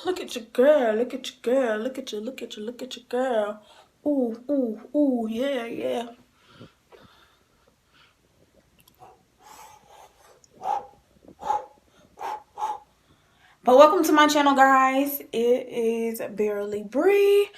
Look at your girl. Look at your girl. Look at your girl. Ooh, ooh, ooh, yeah, yeah. But welcome to my channel, guys. It is Barely Bree.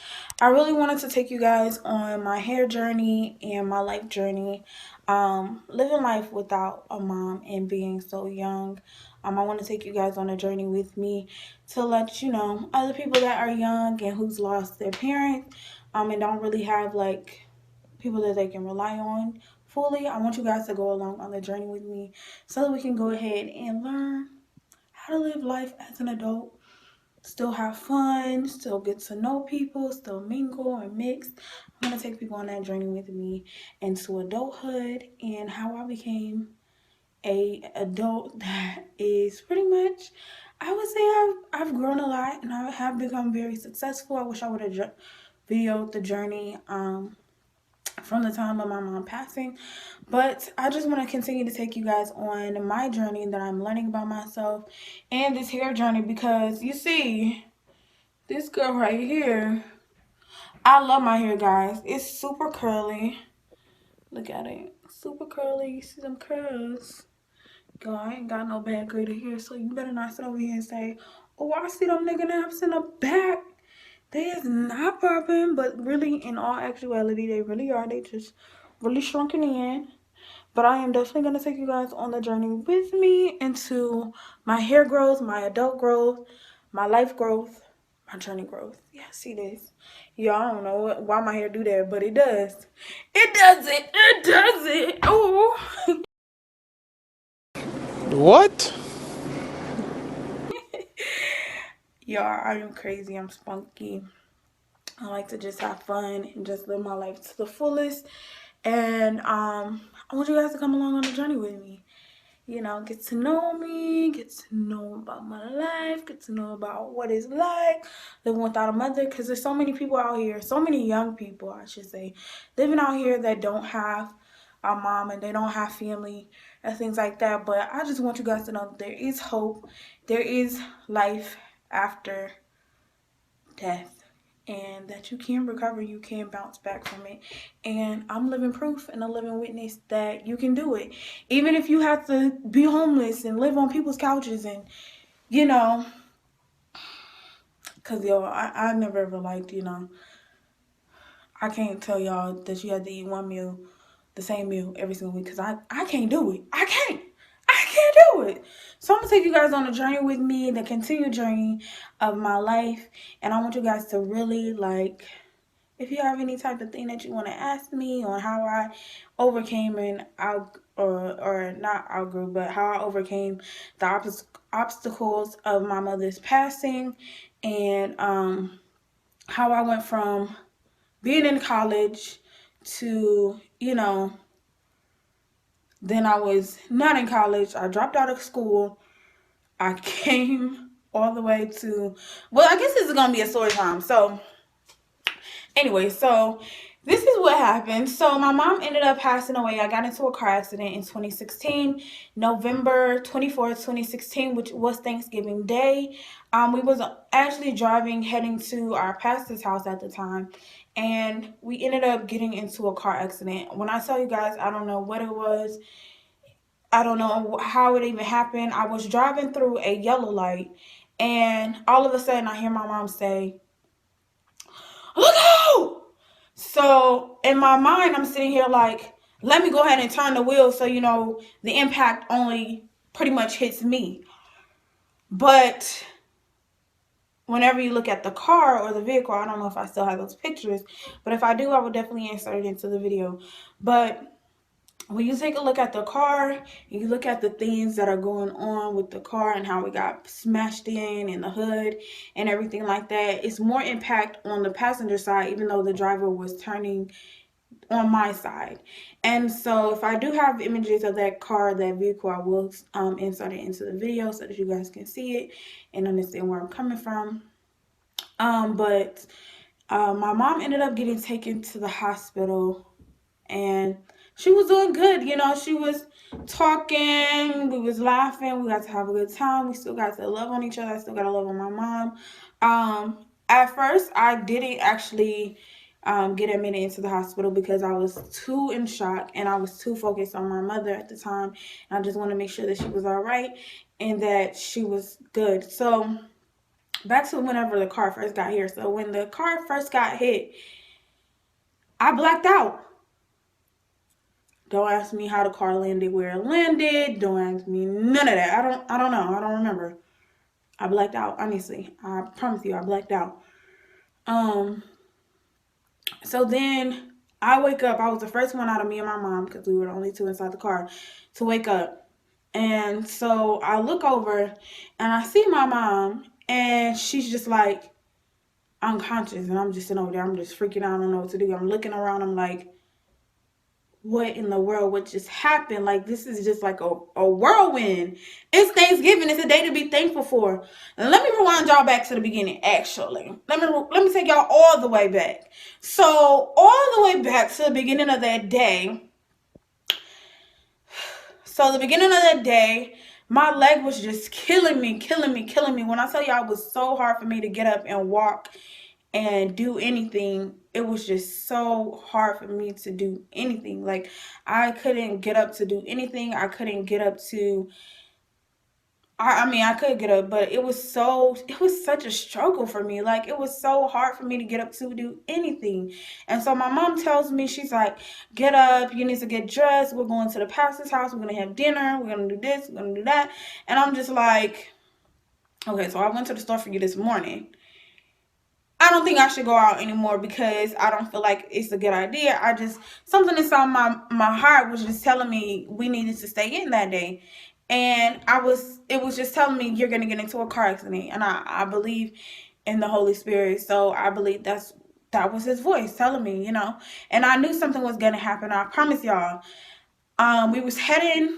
I really wanted to take you guys on my hair journey and my life journey. Living life without a mom and being so young. I want to take you guys on a journey with me to let you know other people that are young and who's lost their parents and don't really have like people that they can rely on fully. I want you guys to go along on the journey with me so that we can go ahead and learn how to live life as an adult, still have fun, still get to know people, still mingle and mix. I'm going to take people on that journey with me into adulthood and how I became a adult that is pretty much, I would say I've grown a lot and I have become very successful. I wish I would have videoed the journey from the time of my mom passing, but I just want to continue to take you guys on my journey that I'm learning about myself and this hair journey, because you see this girl right here, I love my hair, guys. It's super curly. Look at it, super curly. You see them curls? Girl, I ain't got no bad grade of hair, so you better not sit over here and say, oh, I see them nigga naps in the back. They is not popping, but really, in all actuality, they really are. They just really shrunken in. But I am definitely going to take you guys on the journey with me into my hair growth, my adult growth, my life growth, my journey growth. Yeah, see this? Yeah, I don't know why my hair do that, but it does. It does it. It does it. Oh. What? Y'all, I am crazy. I'm spunky. I like to just have fun and just live my life to the fullest. And I want you guys to come along on the journey with me. You know, get to know me, get to know about my life, get to know about what it's like living without a mother. Because there's so many people out here, so many young people, I should say, living out here that don't have a mom and they don't have family and things like that. But I just want you guys to know that there is hope, there is life after death, and that you can recover, you can bounce back from it. And I'm living proof and a living witness that you can do it, even if you have to be homeless and live on people's couches. And you know, because yo, I never ever liked, you know, I can't tell y'all that you have to eat one meal, the same meal every single week, because I can't do it. I can't do it. So I'm gonna take you guys on a journey with me, the continued journey of my life. And I want you guys to really, like, if you have any type of thing that you want to ask me on how I overcame and or not outgrew, but how I overcame the obstacles of my mother's passing, and how I went from being in college to, you know, then I was not in college. I dropped out of school. I came all the way to, well, I guess this is gonna be a story time. So anyway, so this is what happened. So my mom ended up passing away. I got into a car accident in 2016, November 24th, 2016, which was Thanksgiving Day. We was actually driving, heading to our pastor's house at the time, and we ended up getting into a car accident. When I tell you guys, I don't know what it was. I don't know how it even happened. I was driving through a yellow light, and all of a sudden I hear my mom say, "Look out!" So in my mind, I'm sitting here like, let me go ahead and turn the wheel so, you know, the impact only pretty much hits me. But whenever you look at the car or the vehicle, I don't know if I still have those pictures, but if I do, I will definitely insert it into the video. But when you take a look at the car and you look at the things that are going on with the car and how it got smashed in the hood and everything like that, it's more impact on the passenger side, even though the driver was turning on my side. And so if I do have images of that car, that vehicle, I will insert it into the video so that you guys can see it and understand where I'm coming from. But my mom ended up getting taken to the hospital, and she was doing good. You know, she was talking, we was laughing, we got to have a good time. We still got to love on each other. I still got to love on my mom. At first, I didn't actually get admitted into the hospital because I was too in shock and I was too focused on my mother at the time. And I just want to make sure that she was all right and that she was good. So back to whenever the car first got here. So when the car first got hit, I blacked out. Don't ask me how the car landed where it landed. Don't ask me none of that. I don't know. I don't remember. I blacked out, honestly. I promise you I blacked out. Um so then I wake up. I was the first one out of me and my mom because we were the only two inside the car to wake up. And so I look over and I see my mom and she's just like unconscious and I'm just sitting over there. I'm just freaking out. I don't know what to do. I'm looking around. I'm like, what in the world would just happen? Like, this is just like a whirlwind. It's Thanksgiving. It's a day to be thankful for. And let me rewind y'all back to the beginning, actually. Let me take y'all all the way back. So, all the way back to the beginning of that day. So, the beginning of that day, my leg was just killing me. When I tell y'all, it was so hard for me to get up and walk and do anything. It was just so hard for me to do anything. Like, I couldn't get up to do anything. I couldn't get up to I mean, I could get up, but it was such a struggle for me. Like, it was so hard for me to get up to do anything. And so my mom tells me, she's like, get up, you need to get dressed. We're going to the pastor's house. We're going to have dinner. We're going to do this. We're going to do that. And I'm just like, okay, so I went to the store for you this morning. I don't think I should go out anymore because I don't feel like it's a good idea. Something inside my heart was just telling me we needed to stay in that day. And it was just telling me you're going to get into a car accident. And I believe in the Holy Spirit. So I believe that was his voice telling me, you know. And I knew something was going to happen. I promise y'all. We was heading,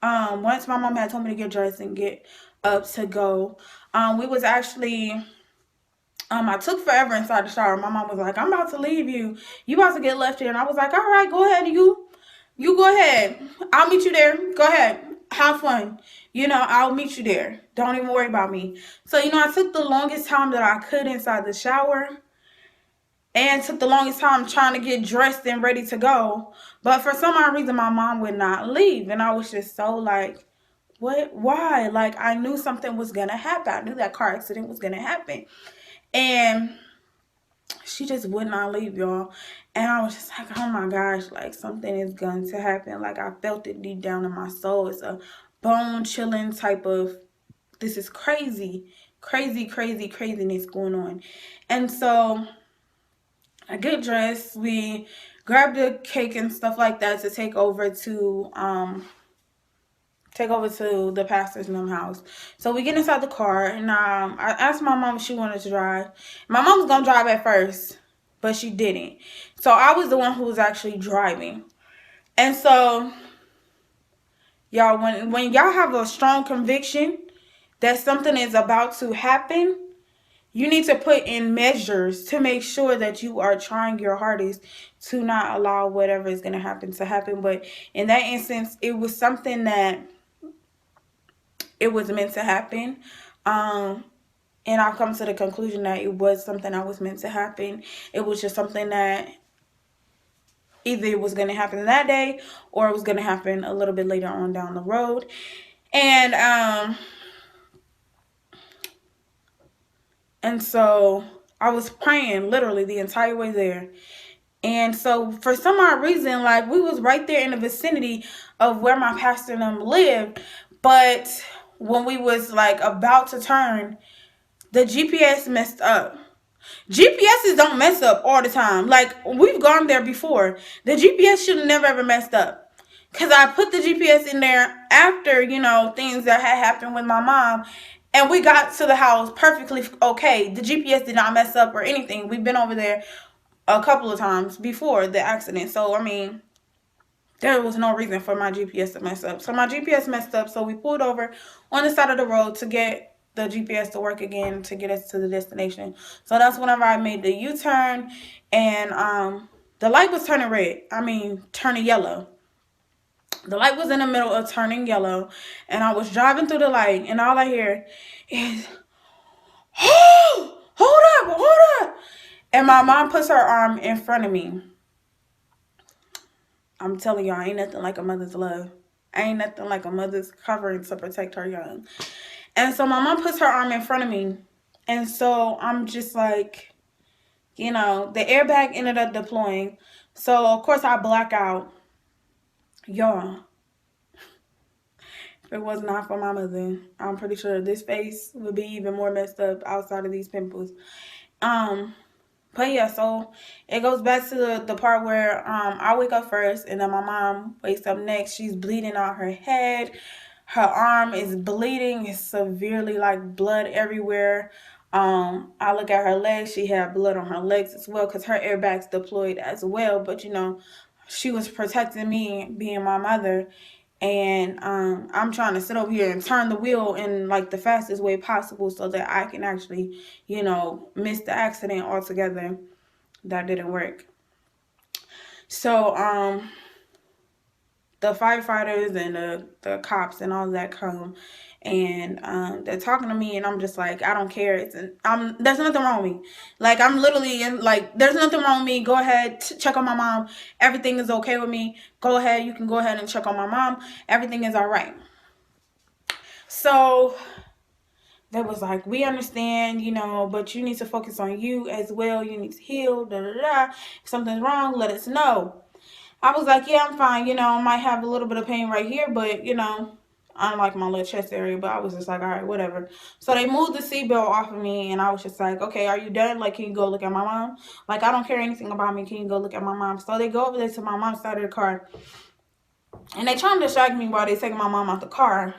once my mom had told me to get dressed and get up to go. We was actually... I took forever inside the shower. My mom was like, I'm about to leave you. You about to get left here. And I was like, all right, go ahead. You go ahead. I'll meet you there. Go ahead. Have fun. You know, I'll meet you there. Don't even worry about me. So, you know, I took the longest time that I could inside the shower. And took the longest time trying to get dressed and ready to go. But for some odd reason, my mom would not leave. And I was just so like, what? Why? Like, I knew something was going to happen. I knew that car accident was going to happen. And she just would not leave, y'all. And I was just like, oh my gosh, like something is going to happen. Like, I felt it deep down in my soul. It's a bone chilling type of, this is craziness going on. And so I get dressed. We grab the cake and stuff like that to take over to the pastor's house. So we get inside the car, and I asked my mom if she wanted to drive. My mom was gonna drive at first, but she didn't. So I was the one who was actually driving. And so, y'all, when y'all have a strong conviction that something is about to happen, you need to put in measures to make sure that you are trying your hardest to not allow whatever is gonna happen to happen. But in that instance, it was something that it was meant to happen. And I've come to the conclusion that it was something that was meant to happen. It was just something that either it was going to happen that day or it was going to happen a little bit later on down the road. And so I was praying literally the entire way there. And so for some odd reason, like, we was right there in the vicinity of where my pastor and them lived. But when we was like about to turn, the GPS messed up. GPSs don't mess up all the time. Like, we've gone there before. The GPS should have never ever messed up. Because I put the GPS in there after, you know, things that had happened with my mom. And we got to the house perfectly okay. The GPS did not mess up or anything. We've been over there a couple of times before the accident. So, I mean, there was no reason for my GPS to mess up. So my GPS messed up. So we pulled over on the side of the road to get the GPS to work again to get us to the destination. So that's whenever I made the U-turn and The light was turning red. I mean, turning yellow. The light was in the middle of turning yellow, and I was driving through the light, and all I hear is, oh, hold up, hold up. And my mom puts her arm in front of me. I'm telling y'all, ain't nothing like a mother's love. Ain't nothing like a mother's covering to protect her young. And so my mom puts her arm in front of me. And so I'm just like, the airbag ended up deploying. So, of course, I black out. Y'all, if it was not for my mother, I'm pretty sure this face would be even more messed up outside of these pimples. But yeah, so it goes back to the part where I wake up first, and then my mom wakes up next. She's bleeding out her head. Her arm is bleeding. It's severely, like, blood everywhere. I look at her legs. She had blood on her legs as well because her airbag's deployed as well. But, she was protecting me, being my mother. And I'm trying to sit over here and turn the wheel in, like, the fastest way possible so that I can actually, miss the accident altogether. That didn't work. So the firefighters and the cops and all that come, and they're talking to me, and I'm just like, I don't care. There's nothing wrong with me. Like, I'm literally in, like, there's nothing wrong with me. Go ahead, check on my mom. Everything is okay with me. Go ahead. You can go ahead and check on my mom. Everything is all right. So they was like, we understand, but you need to focus on you as well. You need to heal, da da da. If something's wrong, let us know. I was like, yeah, I'm fine. I might have a little bit of pain right here, but, I don't like my little chest area, but I was just like, all right, whatever. So they moved the seatbelt off of me, and I was just like, okay, are you done? Like, can you go look at my mom? Like, I don't care anything about me. Can you go look at my mom? So they go over there to my mom's side of the car, and they try to distract me while they taking my mom out the car.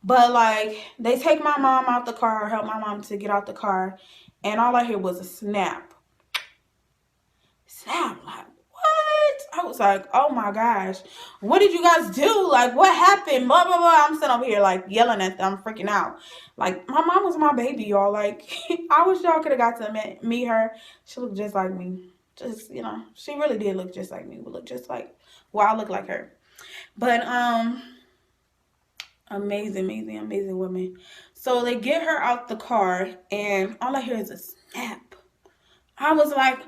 But, like, they take my mom out the car, help my mom to get out the car, and all I hear was a snap. Snap, like, what? I was like, oh my gosh, what did you guys do? Like, what happened? Blah, blah, blah. I'm sitting over here, like, yelling at them, freaking out. Like, my mom was my baby, y'all. Like, I wish y'all could have got to meet her. She looked just like me. Just, she really did look just like me. We look just like, well, I look like her. But, amazing woman. So they get her out the car, and all I hear is a snap. I was like,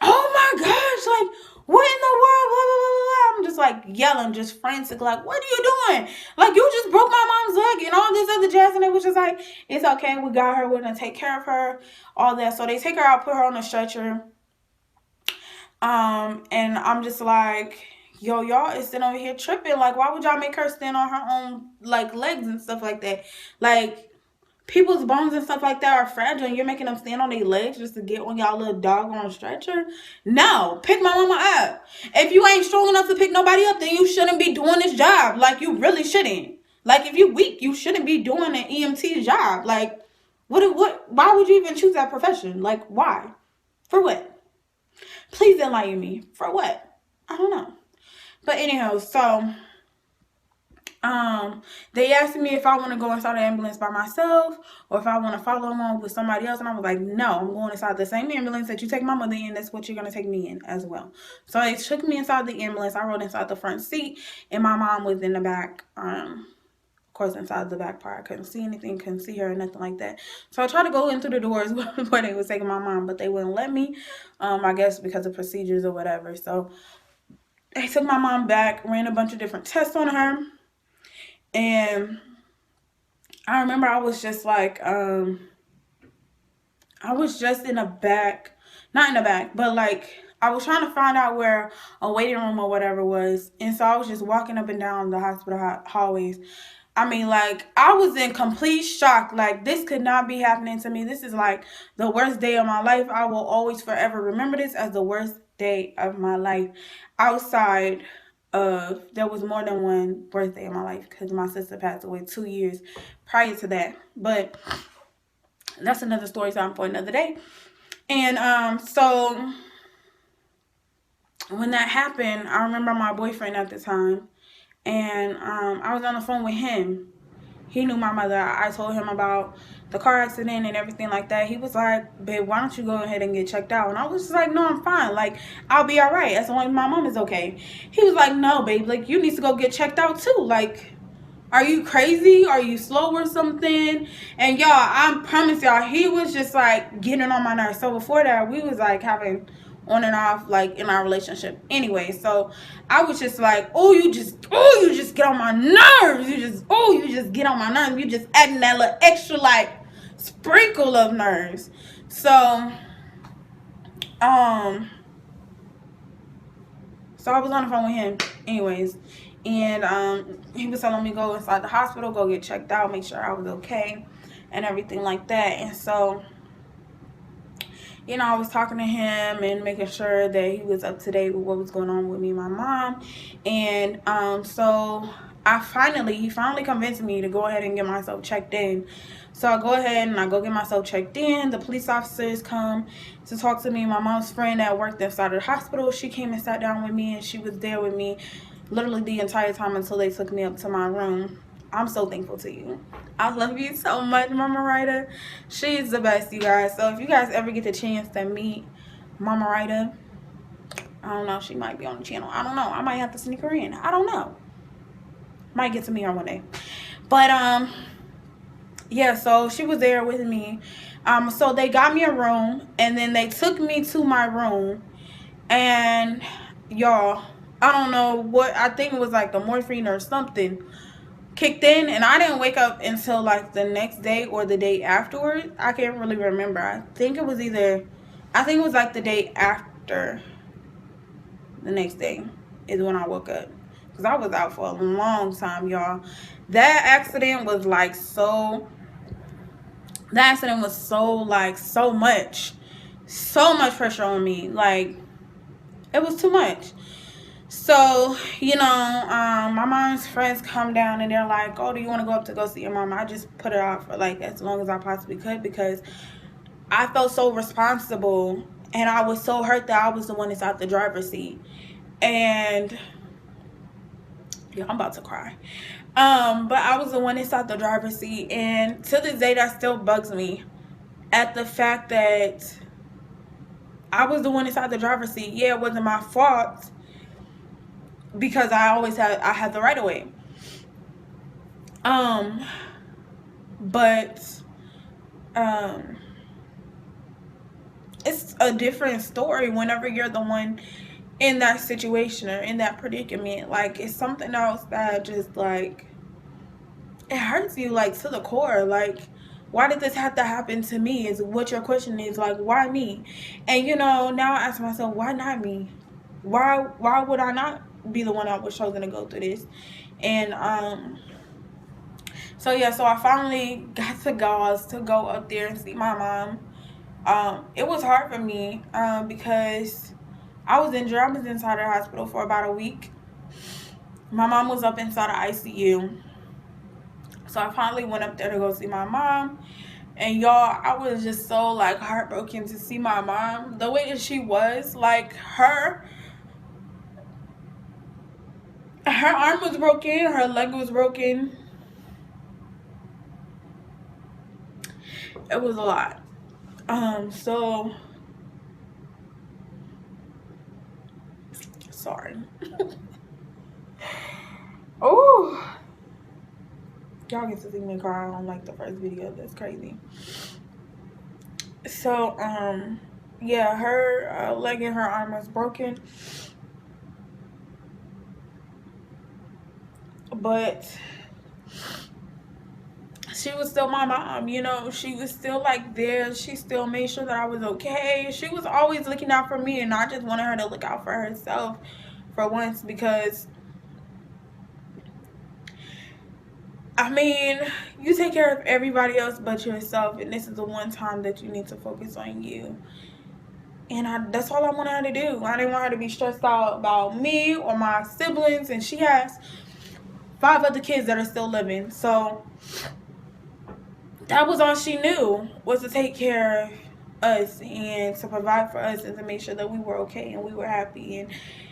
oh my gosh, like, what in the world, blah, blah, blah, blah. I'm just like yelling, just frantic, like, what are you doing? Like, you just broke my mom's leg and all this other jazz. And it was just like, it's okay, we got her, we're gonna take care of her, all that. So they take her out, put her on a stretcher. And I'm just like, yo, y'all is sitting over here tripping. Like, why would y'all make her stand on her own, like, legs and stuff like that? Like, people's bones and stuff like that are fragile, and you're making them stand on their legs just to get on y'all little dog on a stretcher? No, pick my mama up. If you ain't strong enough to pick nobody up, then you shouldn't be doing this job. Like, you really shouldn't. Like, if you weak, you shouldn't be doing an EMT job. Like, why would you even choose that profession? Like, why? For what? Please enlighten me. For what? I don't know. But anyhow, so they asked me if I want to go inside the ambulance by myself or if I want to follow along with somebody else, and I was like, no, I'm going inside the same ambulance that you take my mother in. That's what you're gonna take me in as well. So they took me inside the ambulance. I rode inside the front seat, and my mom was in the back. Of course, inside the back part, I couldn't see anything, couldn't see her or nothing like that. So I tried to go in through the doors where they was taking my mom, but they wouldn't let me. I guess because of procedures or whatever. So they took my mom back, ran a bunch of different tests on her. And I remember I was just like, I was just in the back, not in the back, but like, I was trying to find out where a waiting room or whatever was. And so I was just walking up and down the hospital hallways. I mean, like, I was in complete shock. Like, this could not be happening to me. This is like the worst day of my life. I will always forever remember this as the worst day of my life. Outside of, there was more than one birthday in my life because my sister passed away 2 years prior to that. But that's another story time for another day. And so when that happened, I remember my boyfriend at the time, and I was on the phone with him. he knew my mother. I told him about the car accident and everything like that. He was like, babe, why don't you go ahead and get checked out? And I was just like, no, I'm fine. Like, I'll be all right as long as my mom is okay. He was like, no, babe, like, you need to go get checked out too. Like, are you crazy? Are you slow or something? And y'all, I promise y'all, he was just like getting on my nerves. So before that, we was like having on and off like in our relationship anyway. So I was just like, you just get on my nerves. You just get on my nerves. You just adding that little extra like sprinkle of nerves. So So I was on the phone with him anyways, and he was telling me go inside the hospital, go get checked out, make sure I was okay and everything like that. And so, I was talking to him and making sure that he was up to date with what was going on with me and my mom. And so he finally convinced me to go ahead and get myself checked in. So I go ahead and I go get myself checked in. The police officers come to talk to me. My mom's friend that worked inside of the hospital, she came and sat down with me, and she was there with me literally the entire time until they took me up to my room. I'm so thankful to you. I love you so much, Mama Ryder. She's the best, you guys. So if you guys ever get the chance to meet Mama Ryder, I don't know, she might be on the channel. I don't know. I might have to sneak her in. I don't know. Might get to meet her one day. But yeah, so she was there with me. So they got me a room, and then they took me to my room, and y'all, I don't know what, I think it was like the morphine or something kicked in, and I didn't wake up until like the next day or the day afterwards. I can't really remember. I think it was like the day after the next day is when I woke up, because I was out for a long time, y'all. That accident was so much pressure on me. Like, it was too much. So, my mom's friends come down and they're like, oh, do you want to go up to go see your mom? I just put it off for like as long as I possibly could, because I felt so responsible and I was so hurt that I was the one that's out the driver's seat. And yeah, I'm about to cry. But I was the one that's out the driver's seat, and to this day that still bugs me at the fact that I was the one inside the driver's seat. Yeah, it wasn't my fault, because I had the right of way. But it's a different story whenever you're the one in that situation or in that predicament. Like, it's something else that just like, it hurts you like to the core. Like, why did this have to happen to me is what your question is. Like, why me? And now I ask myself, why not me? Why would I not be the one that was chosen to go through this? And so I finally got the gauze to go up there and see my mom. It was hard for me because I was injured. I was inside the hospital for about a week. My mom was up inside the ICU. So I finally went up there to go see my mom. And y'all, I was just so like heartbroken to see my mom. The way that she was, like, her arm was broken, her leg was broken. It was a lot. So sorry. Oh, y'all get to see me cry on like the first video. That's crazy. So yeah, her leg and her arm was broken, but she was still my mom. She was still like there. She still made sure that I was okay. She was always looking out for me, and I just wanted her to look out for herself for once, because I mean, you take care of everybody else but yourself, and this is the one time that you need to focus on you. And that's all I wanted her to do. I didn't want her to be stressed out about me or my siblings, and she has 5 other kids that are still living. So that was all she knew, was to take care of us and to provide for us and to make sure that we were okay and we were happy, and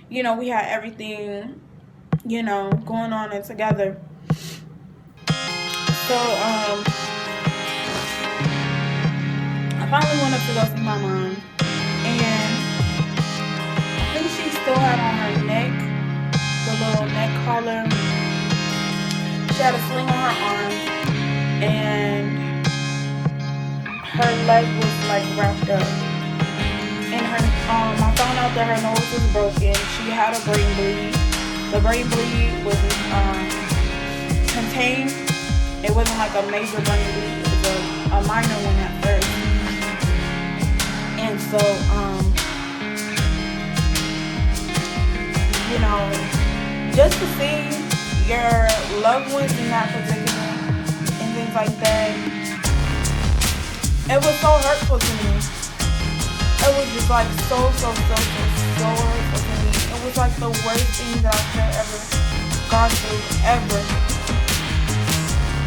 we had everything going on and together. So I finally went up to go see my mom, and I think she still had on her neck the little neck collar. She had a sling on her arm, and her leg was like wrapped up. And I found out that her nose was broken. She had a brain bleed. The brain bleed was contained. It wasn't like a major brain bleed. It was a minor one at first. And so, just to see your loved ones in that predicament and things like that, it was so hurtful to me. It was just like so hurtful to me. It was like the worst thing that I could have ever gone through, ever.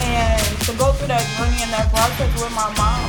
And to go through that journey and that process with my mom,